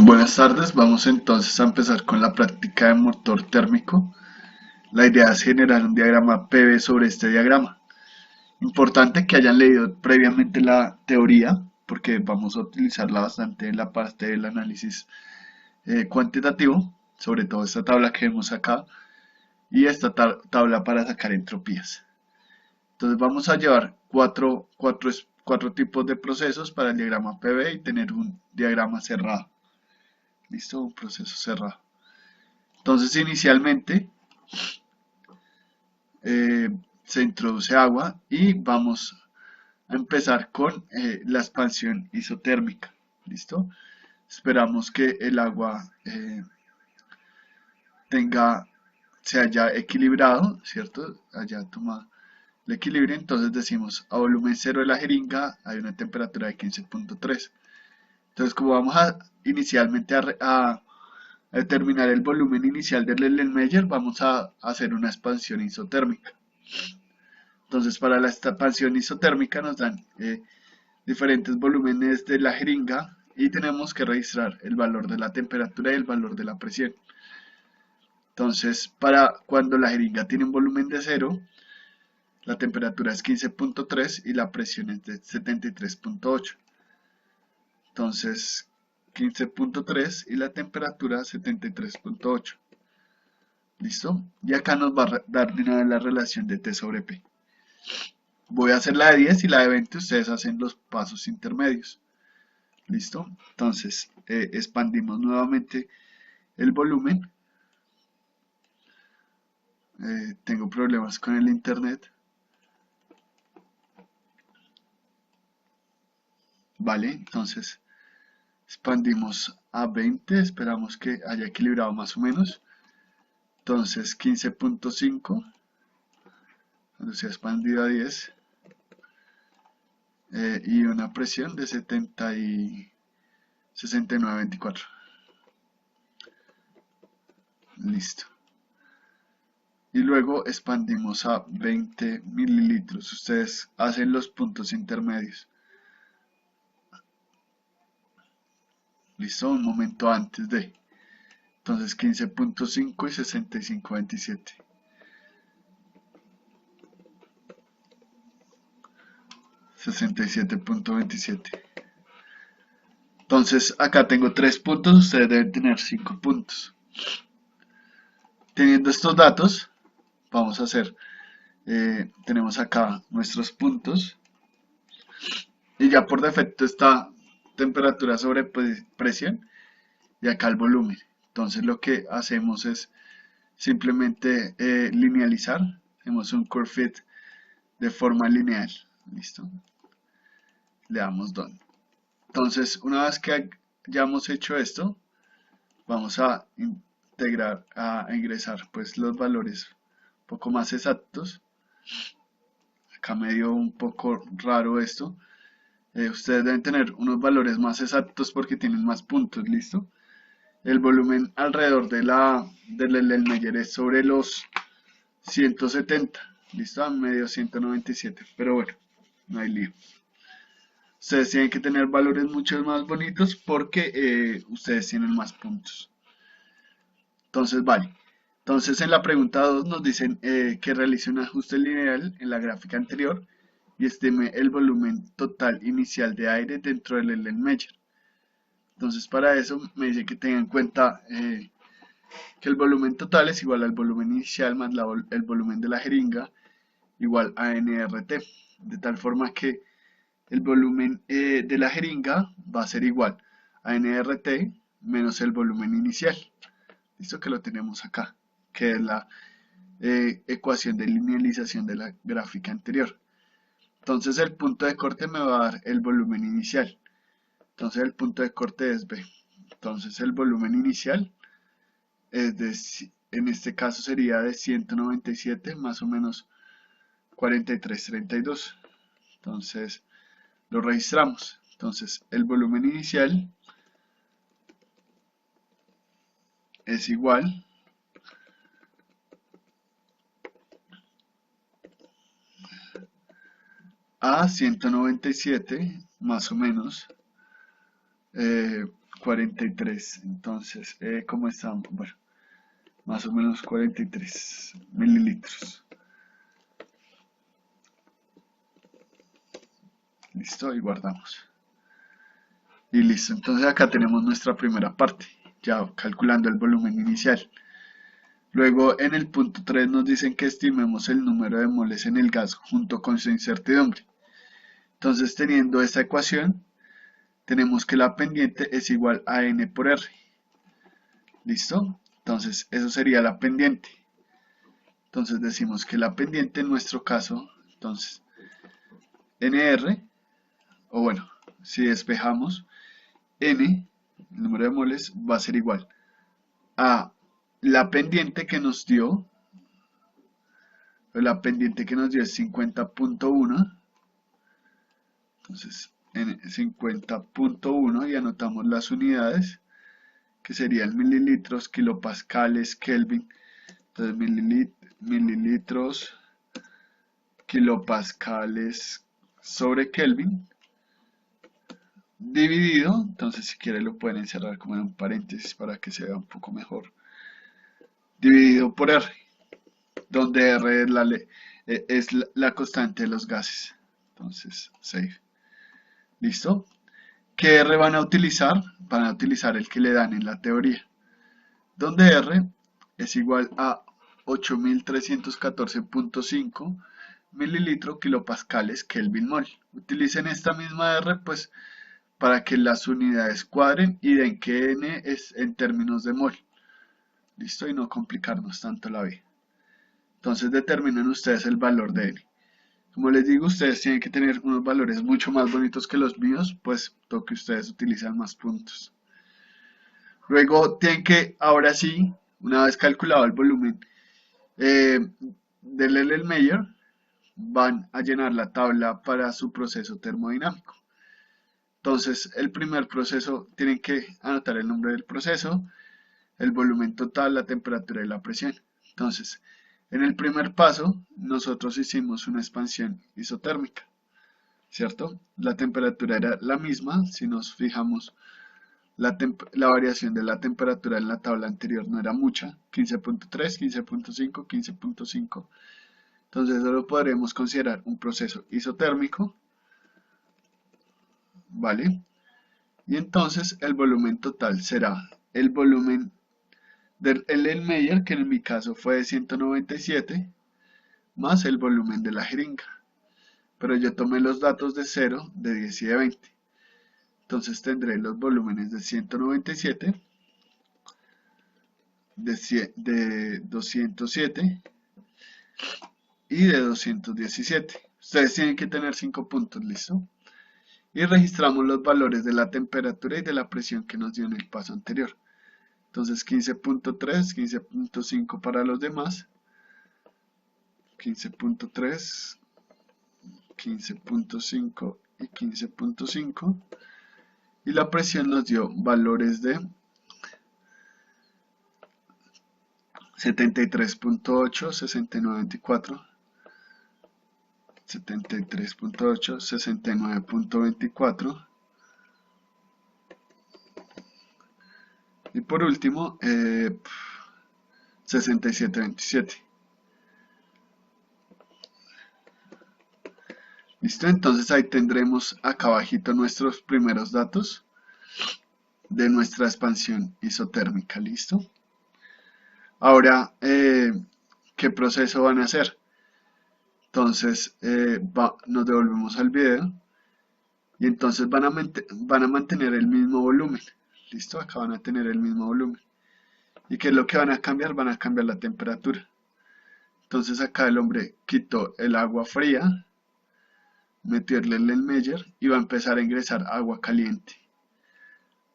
Buenas tardes, vamos entonces a empezar con la práctica de motor térmico. La idea es generar un diagrama PV sobre este diagrama. Importante que hayan leído previamente la teoría, porque vamos a utilizarla bastante en la parte del análisis cuantitativo, sobre todo esta tabla que vemos acá y esta tabla para sacar entropías. Entonces vamos a llevar cuatro tipos de procesos para el diagrama PV y tener un diagrama cerrado. Listo, un proceso cerrado. Entonces inicialmente se introduce agua y vamos a empezar con la expansión isotérmica. ¿Listo? Esperamos que el agua se haya equilibrado, ¿cierto? Haya tomado el equilibrio, entonces decimos a volumen cero de la jeringa hay una temperatura de 15.3. Entonces como vamos a inicialmente a determinar el volumen inicial del Erlenmeyer, vamos a hacer una expansión isotérmica. Entonces, para la expansión isotérmica nos dan diferentes volúmenes de la jeringa y tenemos que registrar el valor de la temperatura y el valor de la presión. Entonces, para cuando la jeringa tiene un volumen de 0, la temperatura es 15.3 y la presión es de 73.8. Entonces, 15.3 y la temperatura 73.8. ¿Listo? Y acá nos va a dar de una vez la relación de T sobre P. Voy a hacer la de 10 y la de 20, ustedes hacen los pasos intermedios. ¿Listo? Entonces, expandimos nuevamente el volumen. Tengo problemas con el internet. Vale, entonces expandimos a 20, esperamos que haya equilibrado más o menos. Entonces 15.5, cuando se ha expandido a 10, y una presión de 69.24. Listo. Y luego expandimos a 20 mililitros. Ustedes hacen los puntos intermedios. Listo, un momento antes de. Entonces 15.5 y 65.27. 67.27. Entonces acá tengo 3 puntos, ustedes deben tener 5 puntos. Teniendo estos datos, vamos a hacer, tenemos acá nuestros puntos y ya por defecto está temperatura sobre presión y acá el volumen. Entonces lo que hacemos es simplemente linealizar, hacemos un curve fit de forma lineal. ¿Listo? Le damos done. Entonces, una vez que ya hemos hecho esto, vamos a ingresar pues los valores un poco más exactos. Acá me dio un poco raro esto. Ustedes deben tener unos valores más exactos porque tienen más puntos, ¿listo? El volumen alrededor del Erlenmeyer es sobre los 170, ¿listo? A medio 197, pero bueno, no hay lío. Ustedes tienen que tener valores mucho más bonitos porque ustedes tienen más puntos. Entonces, vale. Entonces, en la pregunta 2 nos dicen que realice un ajuste lineal en la gráfica anterior y estime el volumen total inicial de aire dentro del Erlenmeyer. Entonces, para eso me dice que tenga en cuenta que el volumen total es igual al volumen inicial más el volumen de la jeringa igual a nRT. De tal forma que el volumen de la jeringa va a ser igual a nRT menos el volumen inicial. Listo, que lo tenemos acá, que es la ecuación de linealización de la gráfica anterior. Entonces el punto de corte me va a dar el volumen inicial. Entonces el punto de corte es B. Entonces el volumen inicial en este caso sería de 197 más o menos 43.32. Entonces lo registramos. Entonces el volumen inicial es igual a 197 más o menos 43. Entonces, ¿cómo estamos? Bueno, más o menos 43 mililitros. Listo, y guardamos. Y listo, entonces acá tenemos nuestra primera parte, ya calculando el volumen inicial. Luego en el punto 3 nos dicen que estimemos el número de moles en el gas junto con su incertidumbre. Entonces teniendo esta ecuación, tenemos que la pendiente es igual a n por r. ¿Listo? Entonces eso sería la pendiente. Entonces decimos que la pendiente en nuestro caso, entonces nr, o bueno, si despejamos, n, el número de moles, va a ser igual a la pendiente que nos dio, es 50.1, entonces en 50.1 y anotamos las unidades, que serían mililitros, kilopascales, Kelvin, entonces mililitros, kilopascales sobre Kelvin, dividido, entonces si quiere lo pueden encerrar como en un paréntesis para que se vea un poco mejor, dividido por R, donde R es la constante de los gases. Entonces, save. ¿Listo? ¿Qué R van a utilizar? Van a utilizar el que le dan en la teoría, donde R es igual a 8314.5 mililitros kilopascales Kelvin mol. Utilicen esta misma R pues para que las unidades cuadren y den que N es en términos de mol. ¿Listo? Y no complicarnos tanto la vida. Entonces determinen ustedes el valor de N. Como les digo, ustedes tienen que tener unos valores mucho más bonitos que los míos, pues toque ustedes utilizan más puntos. Luego tienen que, ahora sí, una vez calculado el volumen del Erlenmeyer, van a llenar la tabla para su proceso termodinámico. Entonces, el primer proceso, tienen que anotar el nombre del proceso, el volumen total, la temperatura y la presión. Entonces, en el primer paso, nosotros hicimos una expansión isotérmica, ¿cierto? La temperatura era la misma, si nos fijamos, la variación de la temperatura en la tabla anterior no era mucha, 15.3, 15.5, 15.5. Entonces, eso lo podremos considerar un proceso isotérmico, ¿vale? Y entonces el volumen total será el volumen del Erlenmeyer, que en mi caso fue de 197, más el volumen de la jeringa. Pero yo tomé los datos de 0, de 10 y de 20. Entonces tendré los volúmenes de 197, de 207 y de 217. Ustedes tienen que tener 5 puntos, ¿listo? Y registramos los valores de la temperatura y de la presión que nos dio en el paso anterior. Entonces 15.3, 15.5 para los demás, 15.3, 15.5 y 15.5, y la presión nos dio valores de 73.8, 69.24, 73.8, 69.24, y por último 67.27. ¿Listo? Entonces ahí tendremos acá abajito nuestros primeros datos de nuestra expansión isotérmica. ¿Listo? Ahora, ¿qué proceso van a hacer? Entonces, nos devolvemos al video y entonces van a mantener el mismo volumen. ¿Listo? Acá van a tener el mismo volumen. ¿Y qué es lo que van a cambiar? Van a cambiar la temperatura. Entonces acá el hombre quitó el agua fría, metió el Erlenmeyer y va a empezar a ingresar agua caliente.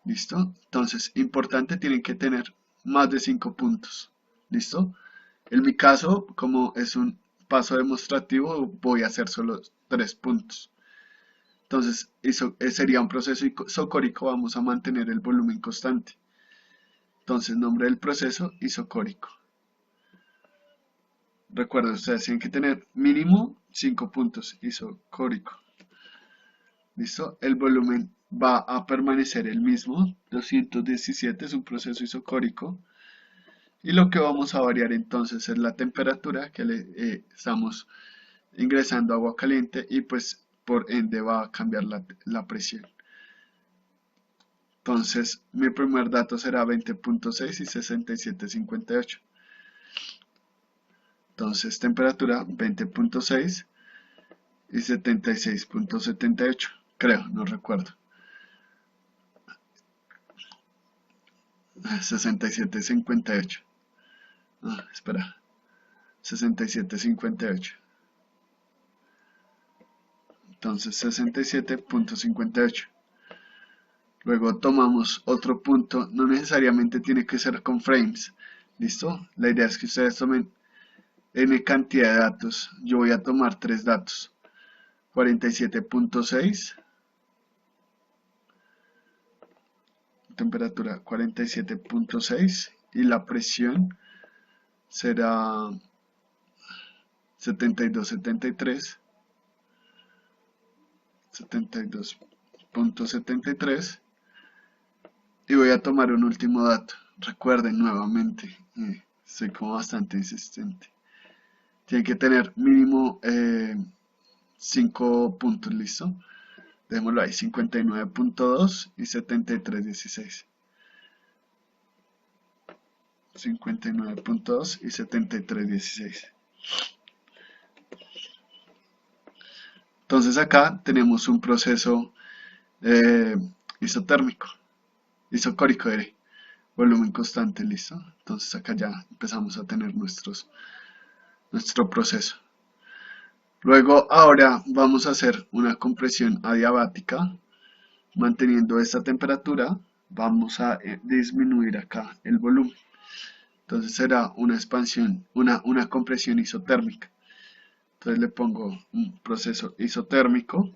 ¿Listo? Entonces, importante, tienen que tener más de 5 puntos. ¿Listo? En mi caso, como es un paso demostrativo, voy a hacer solo 3 puntos. Entonces, sería un proceso isocórico, vamos a mantener el volumen constante. Entonces, nombre del proceso, isocórico. Recuerden, ustedes tienen que tener mínimo 5 puntos, isocórico. ¿Listo? El volumen va a permanecer el mismo, 217 es un proceso isocórico, y lo que vamos a variar entonces es la temperatura que le estamos ingresando agua caliente y pues por ende va a cambiar la presión. Entonces mi primer dato será 20.6 y 67.58. Entonces temperatura 20.6 y 76.78. Creo, no recuerdo. 67.58. Ah, espera. 67.58. Entonces 67.58. Luego tomamos otro punto, no necesariamente tiene que ser con frames, ¿listo? La idea es que ustedes tomen n cantidad de datos. Yo voy a tomar 3 datos. 47.6, temperatura 47.6 y la presión será 72.73, 72.73 y voy a tomar un último dato. Recuerden nuevamente, soy como bastante insistente. Tiene que tener mínimo 5 puntos, ¿listo? Dejémoslo ahí, 59.2 y 73.16. 59.2 y 73.16. Entonces acá tenemos un proceso isotérmico, isocórico, volumen constante, ¿listo? Entonces acá ya empezamos a tener nuestro proceso. Luego ahora vamos a hacer una compresión adiabática. Manteniendo esta temperatura vamos a disminuir acá el volumen. Entonces será una expansión, una compresión isotérmica. Entonces le pongo un proceso isotérmico.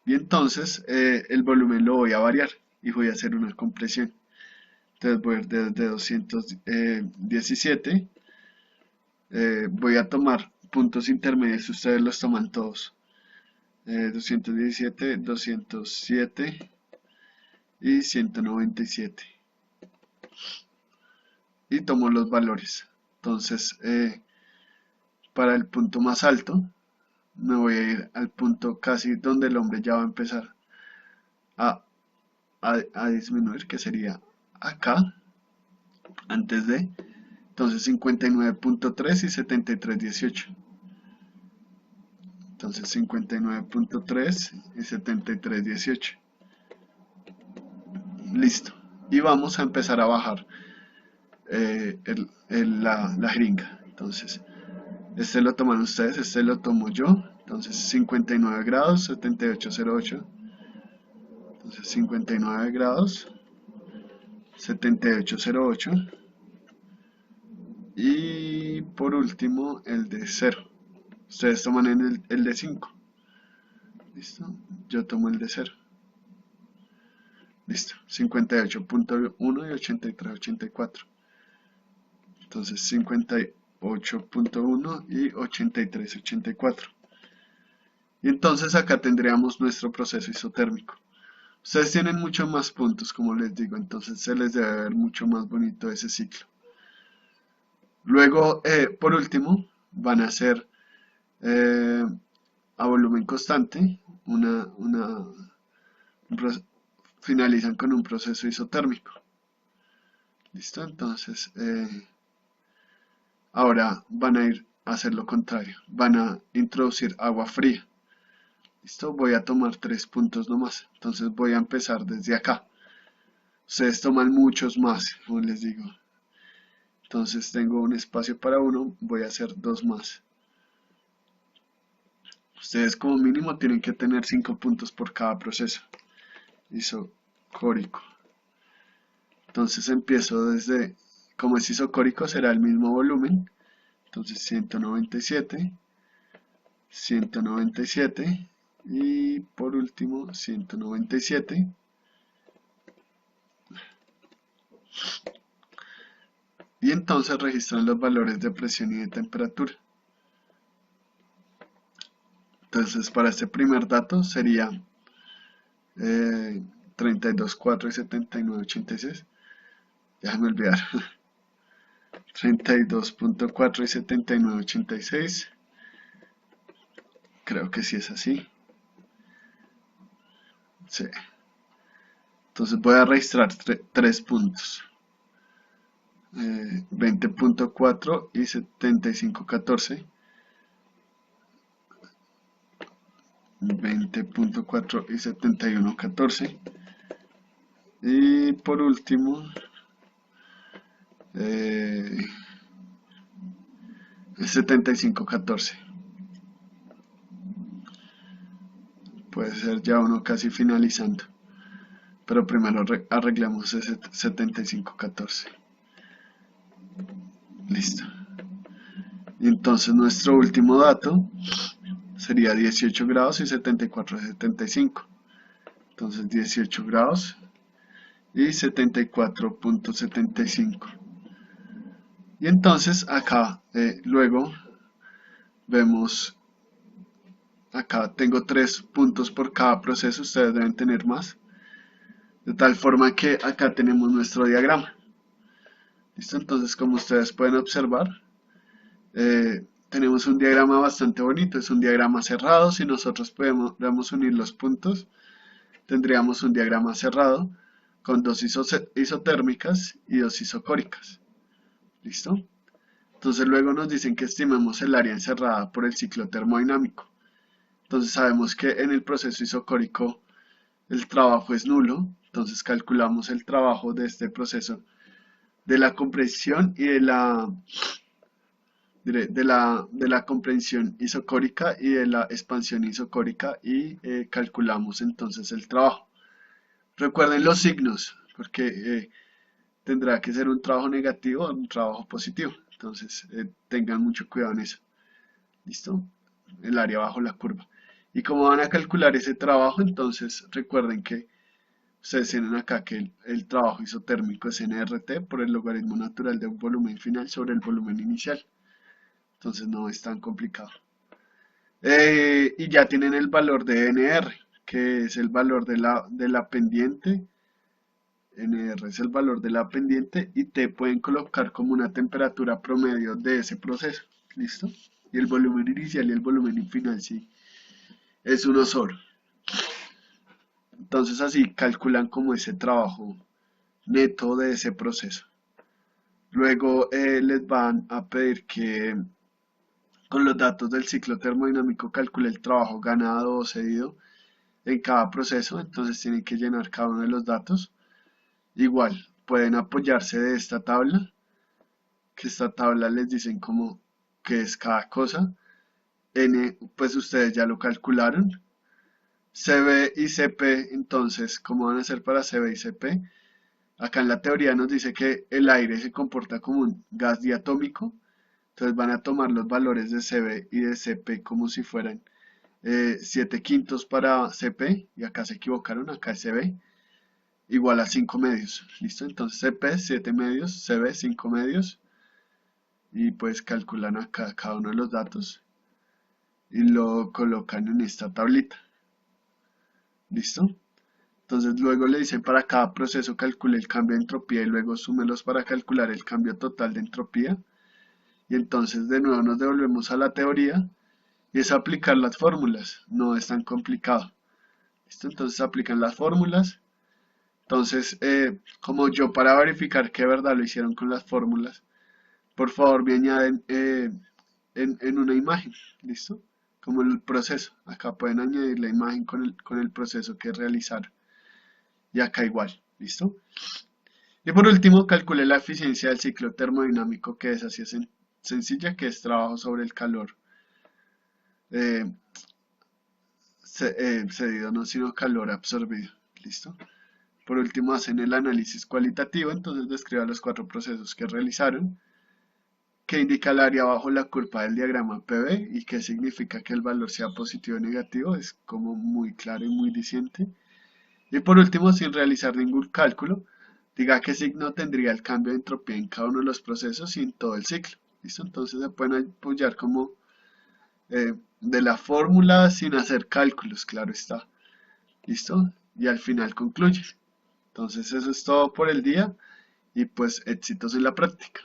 Y entonces el volumen lo voy a variar y voy a hacer una compresión. Entonces voy a ir desde 217. Voy a tomar puntos intermedios, ustedes los toman todos. 217, 207 y 197. Y tomo los valores. Entonces, para el punto más alto, me voy a ir al punto casi donde el hombre ya va a empezar a, a disminuir, que sería acá, antes de. Entonces 59.3 y 73.18. Entonces 59.3 y 73.18. Listo. Y vamos a empezar a bajar la jeringa. Entonces, este lo toman ustedes, este lo tomo yo. Entonces 59 grados, 78.08. Entonces 59 grados, 78.08. Y por último el de 0. Ustedes toman el de 5. ¿Listo? Yo tomo el de 0. Listo. 58.1 y 83.84. Entonces 58.1 y 83.84. Y entonces acá tendríamos nuestro proceso isotérmico. Ustedes tienen muchos más puntos, como les digo, entonces se les debe ver mucho más bonito ese ciclo. Luego, por último, van a hacer a volumen constante, finalizan con un proceso isotérmico. ¿Listo? Entonces, ahora van a ir a hacer lo contrario, van a introducir agua fría. ¿Listo? Voy a tomar 3 puntos nomás, entonces voy a empezar desde acá. Ustedes toman muchos más, como les digo. Entonces tengo un espacio para uno, voy a hacer 2 más. Ustedes como mínimo tienen que tener 5 puntos por cada proceso isocórico. Entonces empiezo desde, como es isocórico será el mismo volumen. Entonces 197, 197 y por último 197. Y entonces registran los valores de presión y de temperatura. Entonces para este primer dato sería 32, 4 y 79, 86. Déjame olvidar. 32.4 y 79, 86. Creo que sí es así. Sí. Entonces voy a registrar tres puntos. 20.4 y 75.14. 20.4 y 71.14. Y por último, 75.14. Puede ser ya uno casi finalizando. Pero primero arreglamos ese 75.14. Listo. Y entonces nuestro último dato sería 18 grados y 74.75. Entonces 18 grados y 74.75. Y entonces acá luego vemos, acá tengo 3 puntos por cada proceso, ustedes deben tener más. De tal forma que acá tenemos nuestro diagrama. ¿Listo? Entonces, como ustedes pueden observar, tenemos un diagrama bastante bonito, es un diagrama cerrado. Si nosotros podemos unir los puntos, tendríamos un diagrama cerrado con dos isotérmicas y dos isocóricas. ¿Listo? Entonces luego nos dicen que estimemos el área encerrada por el ciclo termodinámico. Entonces sabemos que en el proceso isocórico el trabajo es nulo, entonces calculamos el trabajo de este proceso de la compresión y de la comprensión isocórica y de la expansión isocórica y calculamos entonces el trabajo. Recuerden los signos, porque tendrá que ser un trabajo negativo o un trabajo positivo. Entonces tengan mucho cuidado en eso. ¿Listo? El área bajo la curva. Y como van a calcular ese trabajo, entonces recuerden que ustedes tienen acá que el trabajo isotérmico es nRT por el logaritmo natural de un volumen final sobre el volumen inicial. Entonces no es tan complicado. Y ya tienen el valor de NR, que es el valor de la pendiente. NR es el valor de la pendiente y T pueden colocar como una temperatura promedio de ese proceso. ¿Listo? Y el volumen inicial y el volumen final sí es uno solo. Entonces así calculan como ese trabajo neto de ese proceso. Luego les van a pedir que con los datos del ciclo termodinámico calcule el trabajo ganado o cedido en cada proceso. Entonces tienen que llenar cada uno de los datos. Igual, pueden apoyarse de esta tabla, que esta tabla les dicen como que es cada cosa. N, pues ustedes ya lo calcularon. CB y CP, entonces, ¿cómo van a hacer para CB y CP? Acá en la teoría nos dice que el aire se comporta como un gas diatómico. Entonces van a tomar los valores de CB y de CP como si fueran 7 quintos para CP, y acá se equivocaron, acá es CB, igual a 5 medios. ¿Listo? Entonces CP 7 medios, CB 5 medios, y pues calculan acá cada uno de los datos y lo colocan en esta tablita. ¿Listo? Entonces luego le dicen para cada proceso calcule el cambio de entropía y luego súmelos para calcular el cambio total de entropía. Y entonces de nuevo nos devolvemos a la teoría y es aplicar las fórmulas, no es tan complicado. ¿Listo? Entonces aplican las fórmulas. Entonces, como yo para verificar que de verdad lo hicieron con las fórmulas, por favor me añaden en una imagen, ¿listo? Como el proceso. Acá pueden añadir la imagen con el proceso que realizaron. Y acá igual, ¿listo? Y por último, calcule la eficiencia del ciclo termodinámico, que es así sencilla, que es trabajo sobre el calor eh, cedido, no sino calor absorbido. ¿Listo? Por último, hacen el análisis cualitativo, entonces describan los 4 procesos que realizaron, que indica el área bajo la curva del diagrama PV y qué significa que el valor sea positivo o negativo, es como muy claro y muy diciente. Y por último, sin realizar ningún cálculo, diga qué signo tendría el cambio de entropía en cada uno de los procesos y en todo el ciclo. ¿Listo? Entonces se pueden apoyar como de la fórmula sin hacer cálculos, claro está. ¿Listo? Y al final concluye. Entonces eso es todo por el día y pues éxitos en la práctica.